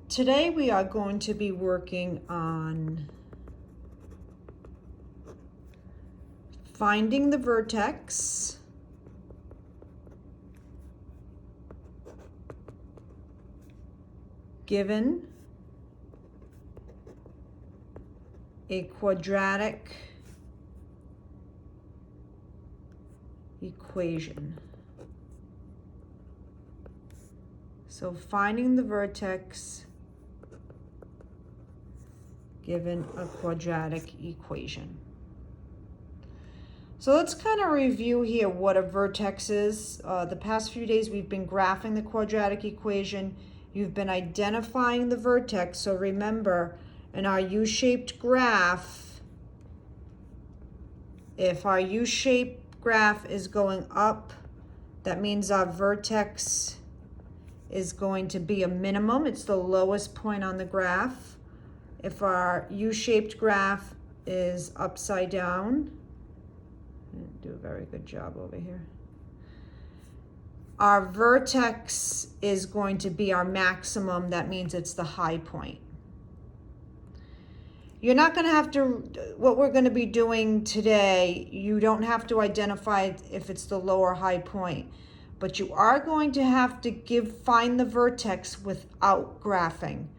Today we are going to be working on finding the vertex, given a quadratic equation. So finding the vertex given a quadratic equation. So let's kind of review here what a vertex is. The past few days we've been graphing the quadratic equation. You've been identifying the vertex. So remember, in our U-shaped graph, if our U-shaped graph is going up, that means our vertex is going to be a minimum. It's the lowest point on the graph. If our U-shaped graph is upside down, I didn't do a very good job over here, our vertex is going to be our maximum. That means it's the high point. You're not going to have to, what we're going to be doing today, you don't have to identify if it's the low or high point, but you are going to have to find the vertex without graphing.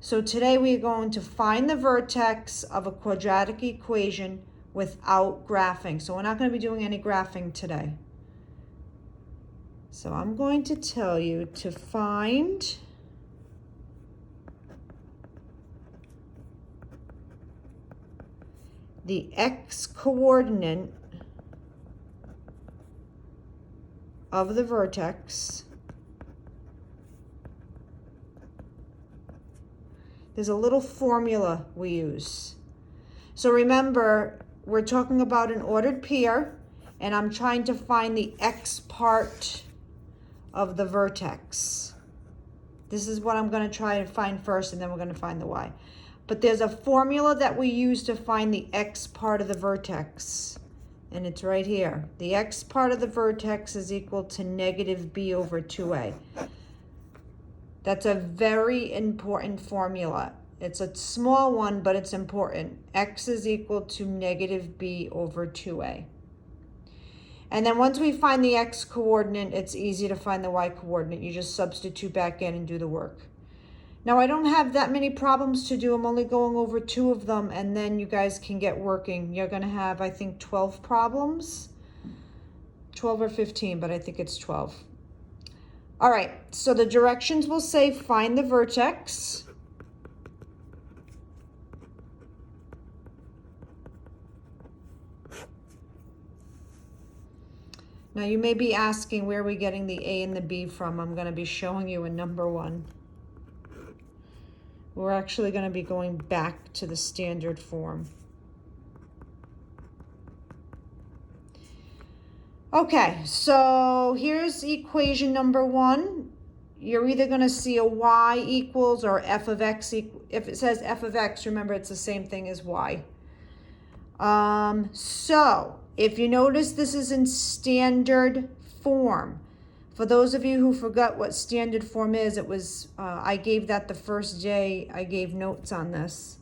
So today we're going to find the vertex of a quadratic equation without graphing. So we're not going to be doing any graphing today. So I'm going to tell you to find the x coordinate of the vertex. There's a little formula we use. So remember, we're talking about an ordered pair, and I'm trying to find the x part of the vertex. This is what I'm going to try to find first, and then we're going to find the y. But there's a formula that we use to find the x part of the vertex, and it's right here. The x part of the vertex is equal to negative b over 2a. That's a very important formula. It's a small one, but it's important. X is equal to negative b over 2a. And then once we find the x coordinate, it's easy to find the y coordinate. You just substitute back in and do the work. Now, I don't have that many problems to do. I'm only going over 2 of them, and then you guys can get working. You're going to have, I think, 12 problems. 12 or 15, but I think it's 12. All right, so the directions will say find the vertex. Now you may be asking where are we getting the A and the B from. I'm going to be showing you in number 1. We're actually going to be going back to the standard form. Okay, so here's equation number 1. You're either going to see a y equals or f of x. If it says f of x, remember it's the same thing as y. So if you notice, this is in standard form. For those of you who forgot what standard form is, it was I gave that the first day I gave notes on this.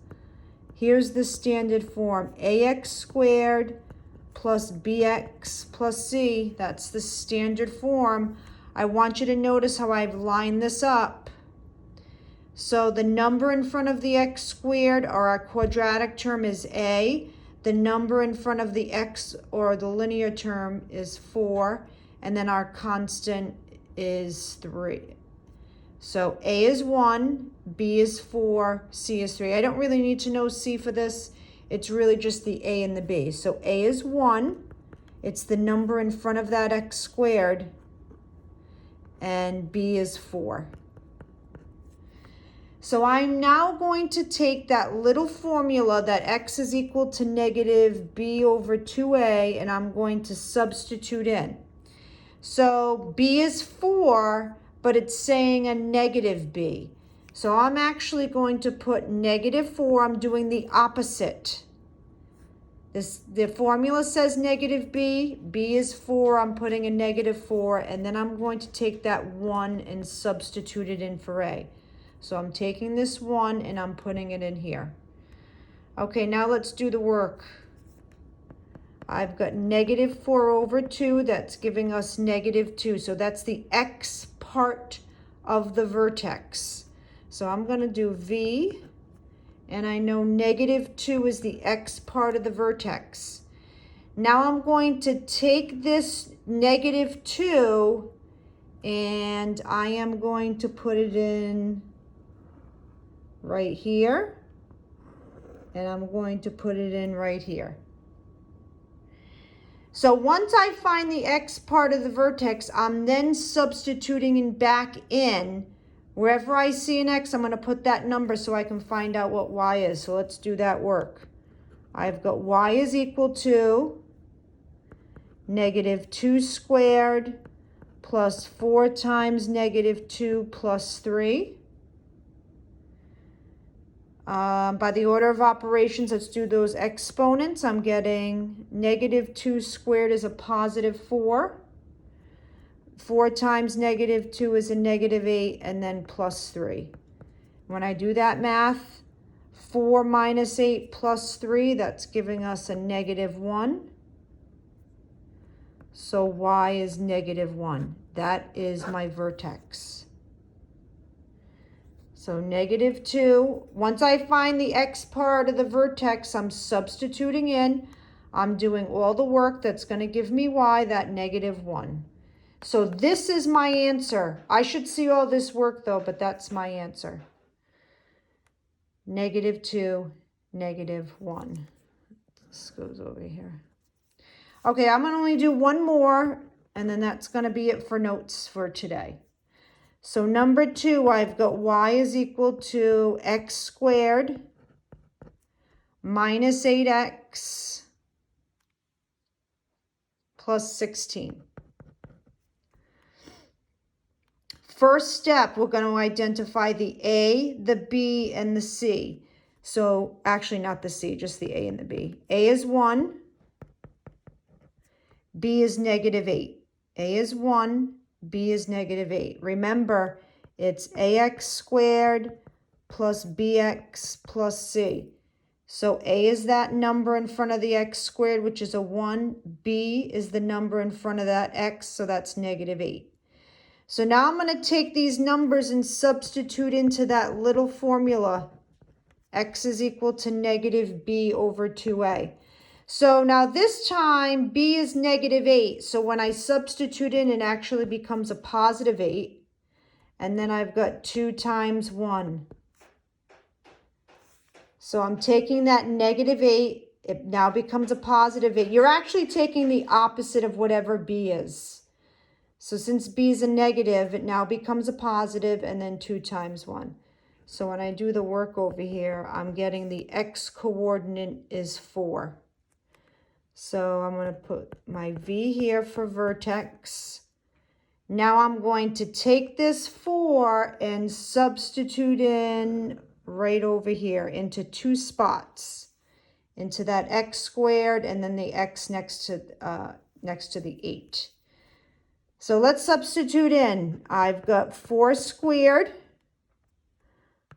Here's the standard form: ax squared plus bx plus c. That's the standard form. I want you to notice how I've lined this up. So the number in front of the x squared, or our quadratic term, is a. The number in front of the x, or the linear term, is 4. And then our constant is 3. So a is 1, b is 4, c is 3. I don't really need to know c for this. It's really just the a and the b. So a is 1. It's the number in front of that x squared. And b is 4. So I'm now going to take that little formula that x is equal to negative b over 2a, and I'm going to substitute in. So b is 4, but it's saying a negative b. So I'm actually going to put negative 4. I'm doing the opposite. The formula says negative b. B is 4. I'm putting a negative 4. And then I'm going to take that 1 and substitute it in for a. So I'm taking this 1 and I'm putting it in here. Okay, now let's do the work. I've got -4/2. That's giving us -2. So that's the x part of the vertex. So I'm going to do V, and I know -2 is the x part of the vertex. Now I'm going to take this -2 and I am going to put it in right here. And I'm going to put it in right here. So once I find the x part of the vertex, I'm then substituting in back in. Wherever I see an x, I'm going to put that number so I can find out what y is. So let's do that work. I've got y is equal to -2 squared plus 4 times -2 plus 3. By the order of operations, let's do those exponents. I'm getting -2 squared is a +4. 4 times -2 is a -8, and then plus 3. When I do that math, 4 minus 8 plus 3, that's giving us a -1. So y is -1. That is my vertex. So -2, once I find the x part of the vertex, I'm substituting in. I'm doing all the work that's going to give me y, that -1. So this is my answer. I should see all this work though, but that's my answer. -2, -1. This goes over here. Okay, I'm going to only do one more, and then that's going to be it for notes for today. So number 2, I've got y is equal to x squared minus 8x plus 16. First step, we're going to identify the A, the B, and the C. So actually not the C, just the A and the B. A is 1. B is -8. A is 1. B is -8. Remember, it's ax squared plus bx plus c. So a is that number in front of the x squared, which is a 1. B is the number in front of that x, so that's -8. So now I'm going to take these numbers and substitute into that little formula. X is equal to -b/2a. So now this time, b is -8. So when I substitute in, it actually becomes a +8. And then I've got 2 times 1. So I'm taking that -8. It now becomes a +8. You're actually taking the opposite of whatever b is. So since b is a negative, it now becomes a positive, and then 2 times 1. So when I do the work over here, I'm getting the x coordinate is 4. So I'm going to put my V here for vertex. Now I'm going to take this 4 and substitute in right over here into 2 spots. Into that x squared and then the x next to the 8. So let's substitute in. I've got 4 squared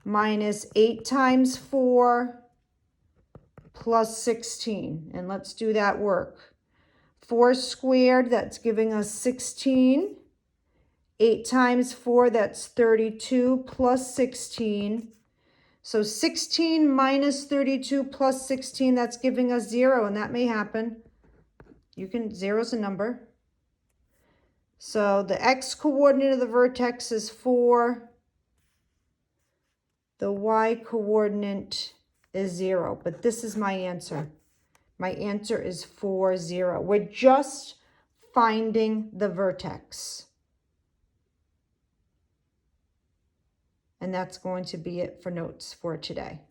minus 8 times 4 plus 16, and let's do that work. 4 squared, that's giving us 16. 8 times 4, that's 32 plus 16. So 16 minus 32 plus 16, that's giving us 0, and that may happen. Zero's a number. So the x coordinate of the vertex is 4. The y coordinate is 0, but this is my answer. My answer is 4, 0. We're just finding the vertex. And that's going to be it for notes for today.